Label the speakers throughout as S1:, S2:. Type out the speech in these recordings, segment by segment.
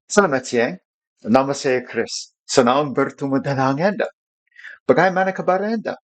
S1: Selamat siang, nama saya Chris. Senang bertemu dengan Anda. Bagaimana kabar Anda?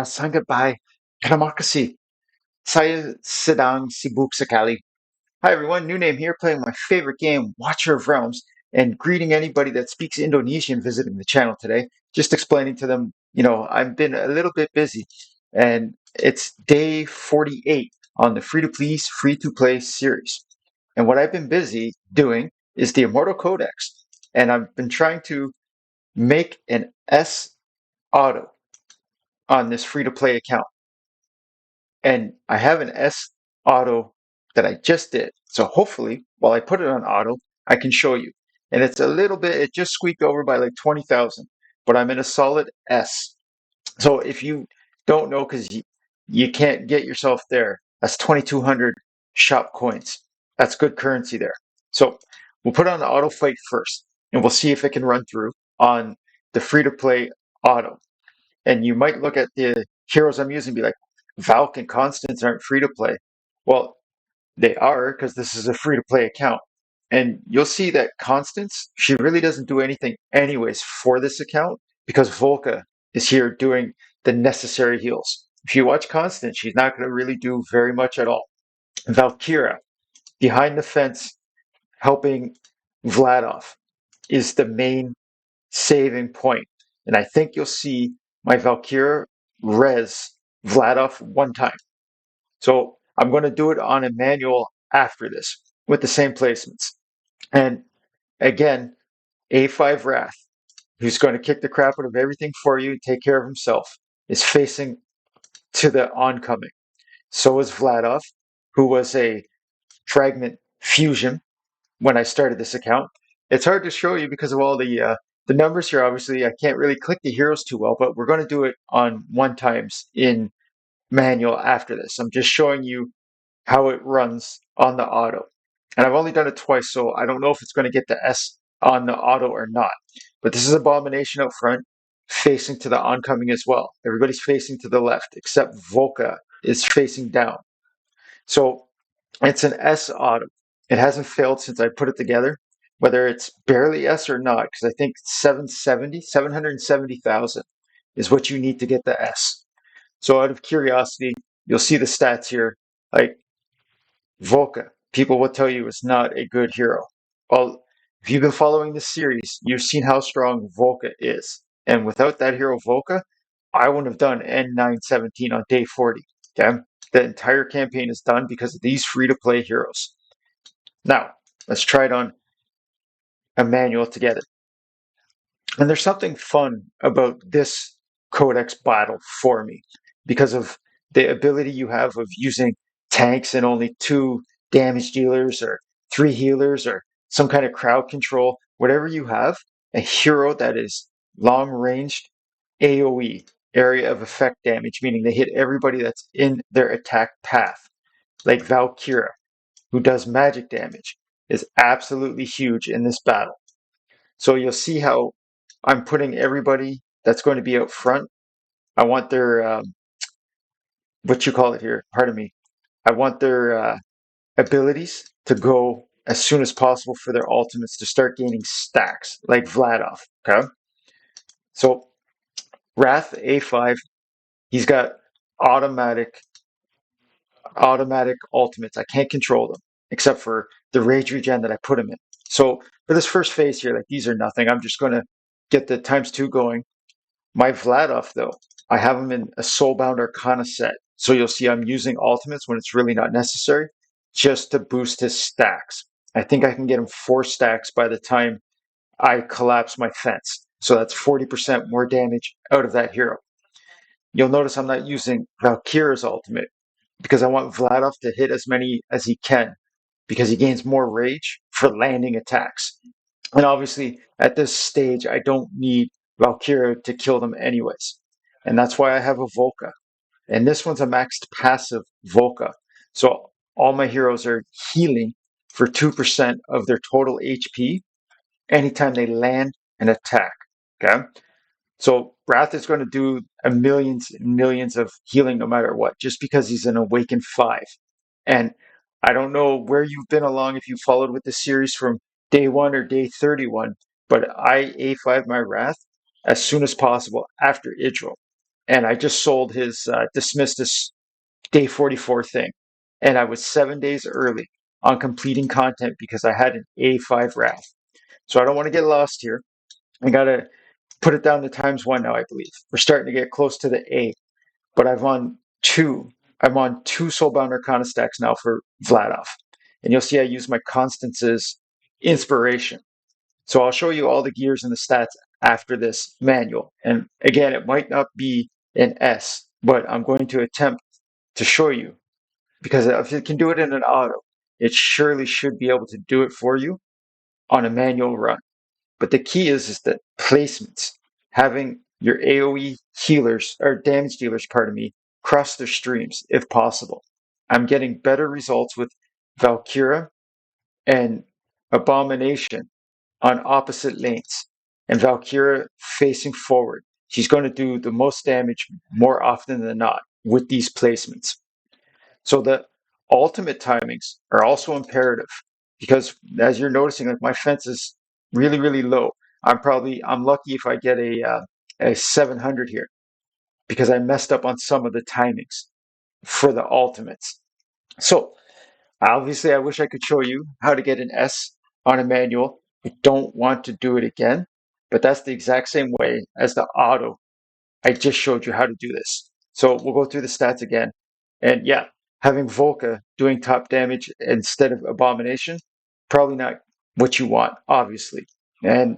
S1: Sangat baik. Terima kasih. Saya sedang sibuk sekali. Hi everyone, new name here, playing my favorite game, Watcher of Realms, and greeting anybody that speaks Indonesian visiting the channel today. Just explaining to them, I've been a little bit busy, and it's day 48 on the free-to-play series. And what I've been busy doing is the Immortal Codex, and I've been trying to make an S auto on this free-to-play account. And I have an S auto that I just did. So hopefully, while I put it on auto, I can show you. And it's a little bit, it just squeaked over by like 20,000, but I'm in a solid S. So if you don't know, because you can't get yourself there, that's 2,200 shop coins. That's good currency there. So we'll put on the auto fight first, and we'll see if it can run through on the free-to-play auto. And you might look at the heroes I'm using and be like, Valk and Constance aren't free to play. Well, they are because this is a free to play account. And you'll see that Constance, she really doesn't do anything anyways for this account because Volka is here doing the necessary heals. If you watch Constance, she's not going to really do very much at all. Valkyra, behind the fence, helping Vladov, is the main saving point. And I think you'll see my Valkyra res Vladov one time. So I'm going to do it on a manual after this with the same placements. And again, A5 Wrath, who's going to kick the crap out of everything for you, take care of himself, is facing to the oncoming. So is Vladov, who was a fragment fusion when I started this account. It's hard to show you because of all the numbers here. Obviously, I can't really click the heroes too well, but we're going to do it on one times in manual after this. I'm just showing you how it runs on the auto. And I've only done it twice, so I don't know if it's going to get the S on the auto or not. But this is Abomination out front, facing to the oncoming as well. Everybody's facing to the left, except Volka is facing down. So it's an S auto. It hasn't failed since I put it together, whether it's barely S or not, because I think 770,000 is what you need to get the S. So out of curiosity, you'll see the stats here. Like Volka, people will tell you is not a good hero. Well, if you've been following this series, you've seen how strong Volka is. And without that hero Volka, I wouldn't have done N917 on day 40. Okay? The entire campaign is done because of these free-to-play heroes. Now, let's try it on a manual together. And there's something fun about this Codex battle for me because of the ability you have of using tanks and only 2 damage dealers or 3 healers or some kind of crowd control. Whatever you have, a hero that is long ranged AoE, area of effect damage, meaning they hit everybody that's in their attack path, like Valkyra, who does magic damage, is absolutely huge in this battle. So you'll see how I'm putting everybody that's going to be out front. I want their, what you call it here, pardon me. I want their abilities to go as soon as possible for their ultimates to start gaining stacks, like Vladov, okay? So Wrath A5, he's got automatic ultimates. I can't control them except for the rage regen that I put him in. So for this first phase here, like these are nothing. I'm just going to get the ×2 going. My Vladov, though, I have him in a Soulbound Arcana set. So you'll see I'm using ultimates when it's really not necessary, just to boost his stacks. I think I can get him 4 stacks by the time I collapse my fence. So that's 40% more damage out of that hero. You'll notice I'm not using Valkyra's ultimate because I want Vladov to hit as many as he can because he gains more rage for landing attacks. And obviously, at this stage, I don't need Valkyra to kill them anyways. And that's why I have a Volka. And this one's a maxed passive Volka. So all my heroes are healing for 2% of their total HP anytime they land an attack. Okay? So Wrath is going to do millions and millions of healing no matter what, just because he's an Awakened 5. And I don't know where you've been along if you followed with the series from day 1 or day 31, but I A5 my Wrath as soon as possible after Idril. And I just sold his dismissed this day 44 thing. And I was 7 days early on completing content because I had an A5 Wrath. So I don't want to get lost here. I got to put it down to ×1 now, I believe. We're starting to get close to the A, but I'm on two Soulbound Arcana stacks now for Vladov. And you'll see I use my Constance's inspiration. So I'll show you all the gears and the stats after this manual. And again, it might not be an S, but I'm going to attempt to show you, because if it can do it in an auto, it surely should be able to do it for you on a manual run. But the key is that placements, having your AoE healers or damage dealers, pardon me, cross their streams if possible. I'm getting better results with Valkyra and Abomination on opposite lanes, and Valkyra facing forward. She's going to do the most damage more often than not with these placements. So the ultimate timings are also imperative, because as you're noticing, like my fence is really, really low. I'm lucky if I get a 700 here, because I messed up on some of the timings for the ultimates. So obviously I wish I could show you how to get an S on a manual. I don't want to do it again, but that's the exact same way as the auto. I just showed you how to do this. So we'll go through the stats again. And yeah, having Volka doing top damage instead of Abomination, probably not what you want, obviously. And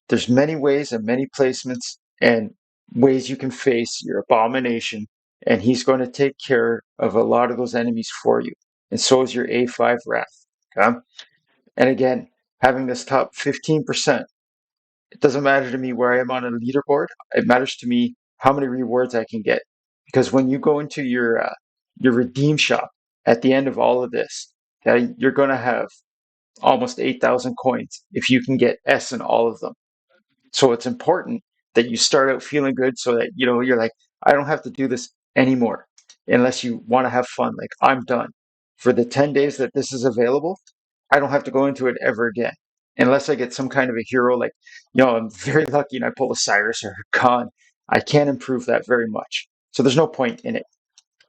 S1: there's many ways and many placements and ways you can face your Abomination, and he's going to take care of a lot of those enemies for you. And so is your A5 Wrath. Okay? And again, having this top 15%, it doesn't matter to me where I am on a leaderboard. It matters to me how many rewards I can get. Because when you go into your redeem shop at the end of all of this, okay, you're going to have almost 8,000 coins if you can get S in all of them. So it's important that you start out feeling good, so that you're like, I don't have to do this anymore unless you want to have fun. Like, I'm done. For the 10 days that this is available, I don't have to go into it ever again. Unless I get some kind of a hero, like, I'm very lucky and I pull a Cyrus or a Khan. I can't improve that very much. So there's no point in it.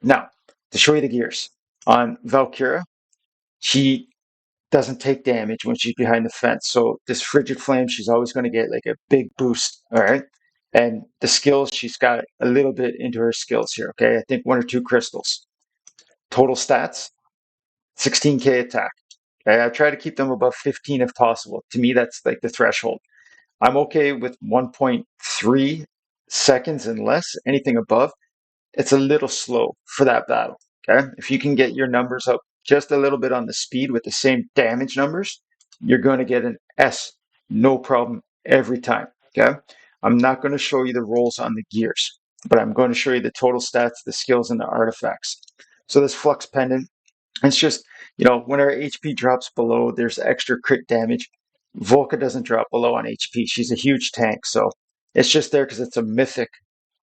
S1: Now, to show you the gears. On Valkyra, she doesn't take damage when she's behind the fence. So this Frigid Flame, she's always going to get like a big boost, all right? And the skills, she's got a little bit into her skills here, okay? I think 1 or 2 crystals. Total stats, 16k attack. Okay? I try to keep them above 15 if possible. To me, that's like the threshold. I'm okay with 1.3 seconds and less. Anything above, it's a little slow for that battle. Okay, if you can get your numbers up just a little bit on the speed with the same damage numbers, you're going to get an S, no problem, every time. Okay, I'm not going to show you the rolls on the gears, but I'm going to show you the total stats, the skills, and the artifacts. So this Flux Pendant, it's just, when our HP drops below, there's extra crit damage. Volka doesn't drop below on HP. She's a huge tank, so it's just there because it's a mythic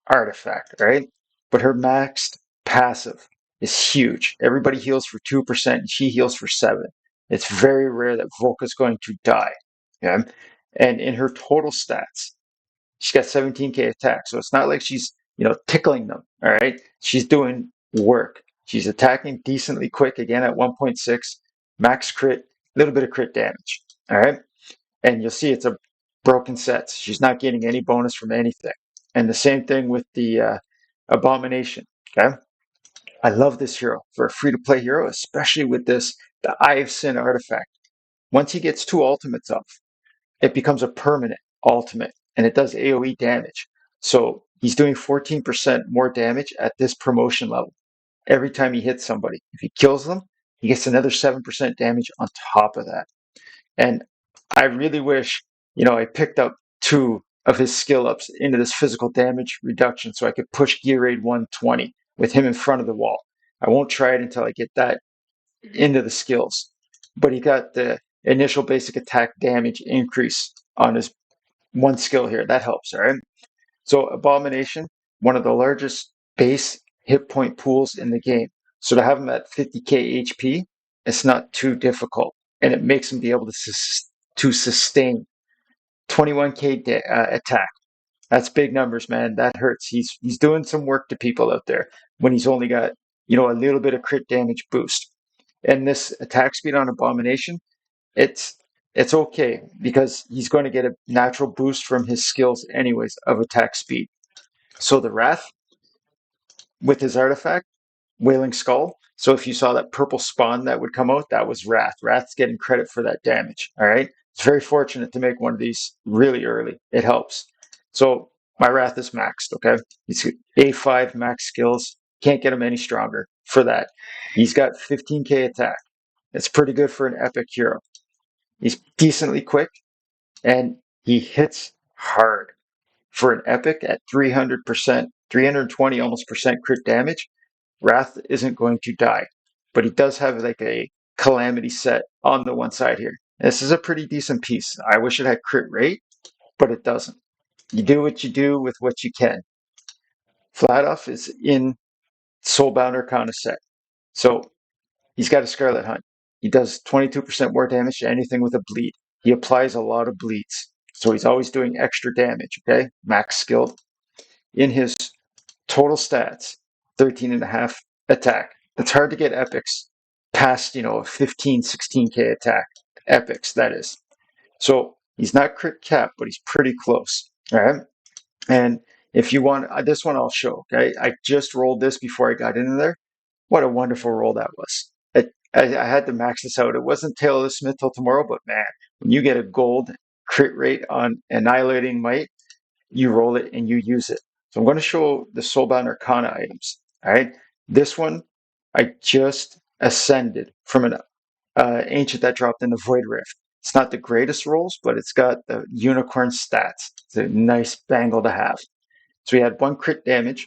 S1: artifact, right? But her maxed passive is huge. Everybody heals for 2%, and she heals for 7. It's very rare that Volka's going to die. Okay? And in her total stats, she's got 17k attack. So it's not like she's, tickling them. All right. She's doing work. She's attacking decently quick, again at 1.6, max crit, a little bit of crit damage. All right. And you'll see it's a broken set. She's not getting any bonus from anything. And the same thing with the Abomination. Okay. I love this hero for a free to play hero, especially with the Eye of Sin artifact. Once he gets 2 ultimates up, it becomes a permanent ultimate, and it does AoE damage. So he's doing 14% more damage at this promotion level every time he hits somebody. If he kills them, he gets another 7% damage on top of that. And I really wish, I picked up 2 of his skill ups into this physical damage reduction so I could push gear raid 120 with him in front of the wall. I won't try it until I get that into the skills. But he got the initial basic attack damage increase on his 1 skill here. That helps, all right? So Abomination, one of the largest base hit point pools in the game. So to have him at 50k HP, it's not too difficult. And it makes him be able to sustain. 21k attack. That's big numbers, man. That hurts. He's doing some work to people out there when he's only got, a little bit of crit damage boost. And this attack speed on Abomination, it's it's okay because he's going to get a natural boost from his skills anyways of attack speed. So the Wrath with his artifact, Wailing Skull. So if you saw that purple spawn that would come out, that was Wrath. Wrath's getting credit for that damage. All right. It's very fortunate to make one of these really early. It helps. So my Wrath is maxed. Okay. He's A5 max skills. Can't get him any stronger for that. He's got 15k attack. It's pretty good for an epic hero. He's decently quick and he hits hard. For an epic at 300%, 320 almost percent crit damage, Wrath isn't going to die, but he does have like a calamity set on the one side here. This is a pretty decent piece. I wish it had crit rate, but it doesn't. You do what you do with what you can. Vladov is in Soulbound Arcana set. So he's got a Scarlet Hunt. He does 22% more damage to anything with a bleed. He applies a lot of bleeds. So he's always doing extra damage, okay? Max skill. In his total stats, 13.5 attack. It's hard to get epics past, a 15, 16k attack. Epics, that is. So he's not crit cap, but he's pretty close. All right. And if you want this one, I'll show. Okay. I just rolled this before I got into there. What a wonderful roll that was. I had to max this out. It wasn't Tale of the Smith till tomorrow, but man, when you get a gold crit rate on Annihilating Might, you roll it and you use it. So I'm going to show the Soulbound Arcana items. All right. This one, I just ascended from an ancient that dropped in the Void Rift. It's not the greatest rolls, but it's got the unicorn stats. It's a nice bangle to have. So he had 1 crit damage,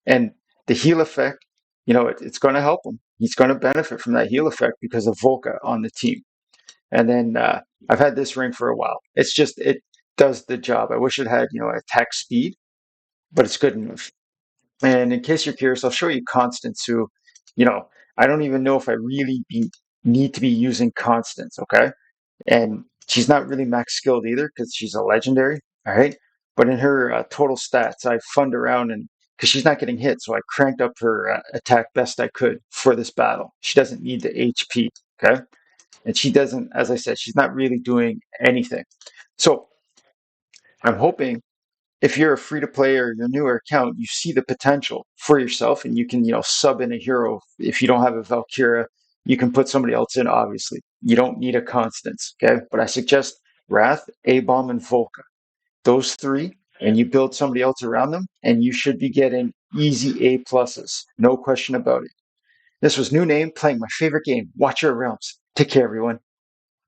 S1: and the heal effect, it's going to help him. He's going to benefit from that heal effect because of Volka on the team. And then I've had this ring for a while. It does the job. I wish it had, attack speed, but it's good enough. And in case you're curious, I'll show you Constance, who, I don't even know if I really need to be using Constance, okay? And she's not really max skilled either because she's a legendary, all right? But in her total stats, I funned around and because she's not getting hit, so I cranked up her attack best I could for this battle. She doesn't need the HP, okay? And she doesn't, as I said, she's not really doing anything. So I'm hoping if you're a free-to-play or your newer account, you see the potential for yourself and you can, sub in a hero. If you don't have a Valkyra, you can put somebody else in, obviously. You don't need a Constance, okay? But I suggest Wrath, A-Bomb, and Volka. Those 3, and you build somebody else around them, and you should be getting easy A pluses. No question about it. This was New Name playing my favorite game, Watcher of Realms. Take care, everyone.